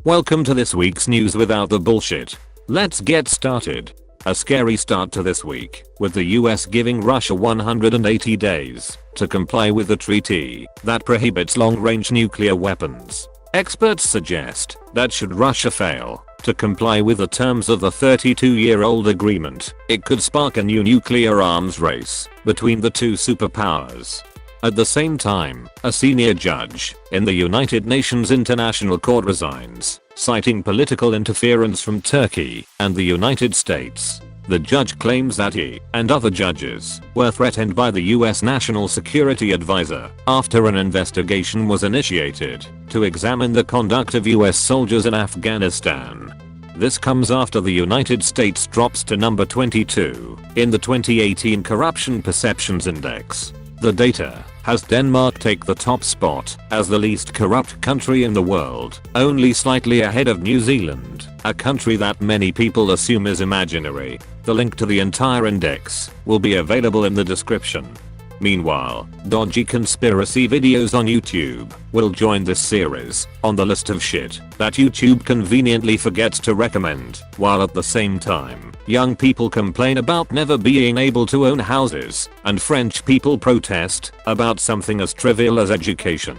Welcome to this week's news without the bullshit. Let's get started. A scary start to this week, with the US giving Russia 180 days to comply with the treaty that prohibits long-range nuclear weapons. Experts suggest that should Russia fail to comply with the terms of the 32-year-old agreement, it could spark a new nuclear arms race between the two superpowers. At the same time, a senior judge in the United Nations International Court resigns, citing political interference from Turkey and the United States. The judge claims that he and other judges were threatened by the US National Security Advisor after an investigation was initiated to examine the conduct of US soldiers in Afghanistan. This comes after the United States drops to number 22 in the 2018 Corruption Perceptions Index. The data has Denmark take the top spot as the least corrupt country in the world, only slightly ahead of New Zealand, a country that many people assume is imaginary. The link to the entire index will be available in the description. Meanwhile, dodgy conspiracy videos on YouTube will join this series on the list of shit that YouTube conveniently forgets to recommend, while at the same time, young people complain about never being able to own houses, and French people protest about something as trivial as education.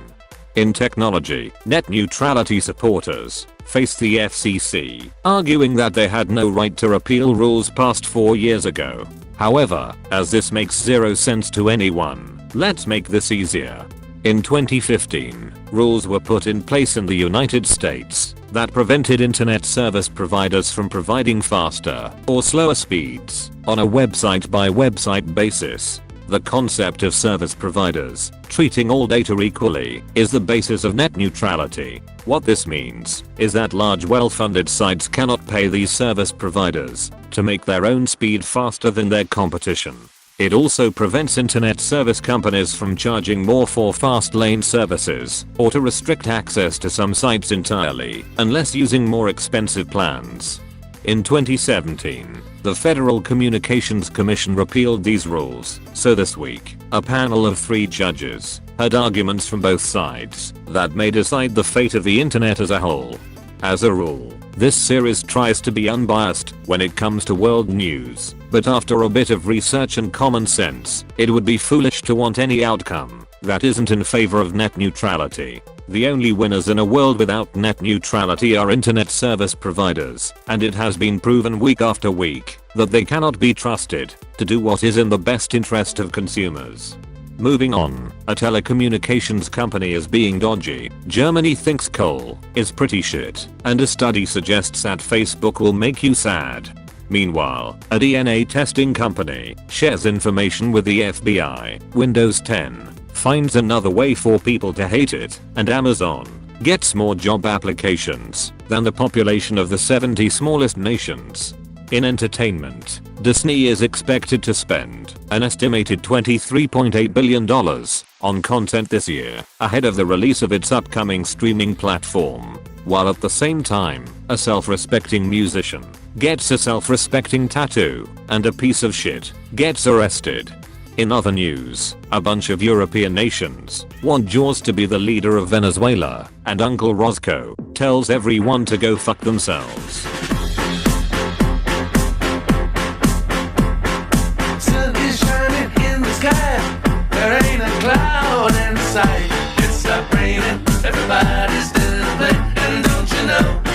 In technology, net neutrality supporters faced the FCC, arguing that they had no right to repeal rules passed 4 years ago. However, as this makes zero sense to anyone, let's make this easier. In 2015, rules were put in place in the United States that prevented internet service providers from providing faster or slower speeds on a website-by-website basis. The concept of service providers treating all data equally is the basis of net neutrality. What this means is that large well-funded sites cannot pay these service providers to make their own speed faster than their competition. It also prevents internet service companies from charging more for fast lane services or to restrict access to some sites entirely unless using more expensive plans. In 2017, the Federal Communications Commission repealed these rules, so this week, a panel of 3 judges heard arguments from both sides that may decide the fate of the internet as a whole. As a rule, this series tries to be unbiased when it comes to world news, but after a bit of research and common sense, it would be foolish to want any outcome that isn't in favor of net neutrality. The only winners in a world without net neutrality are internet service providers, and it has been proven week after week that they cannot be trusted to do what is in the best interest of consumers. Moving on, a telecommunications company is being dodgy. Germany thinks coal is pretty shit, and a study suggests that Facebook will make you sad. Meanwhile, a DNA testing company shares information with the FBI. Windows 10 finds another way for people to hate it, and Amazon gets more job applications than the population of the 70 smallest nations. In entertainment, Disney is expected to spend an estimated $23.8 billion on content this year, ahead of the release of its upcoming streaming platform, while at the same time, a self-respecting musician gets a self-respecting tattoo, and a piece of shit gets arrested. In other news, a bunch of European nations want Jaws to be the leader of Venezuela, and Uncle Roscoe tells everyone to go fuck themselves. Sun is shining in the sky, there ain't a cloud in sight. It's stop raining, everybody's doing a play, and don't you know?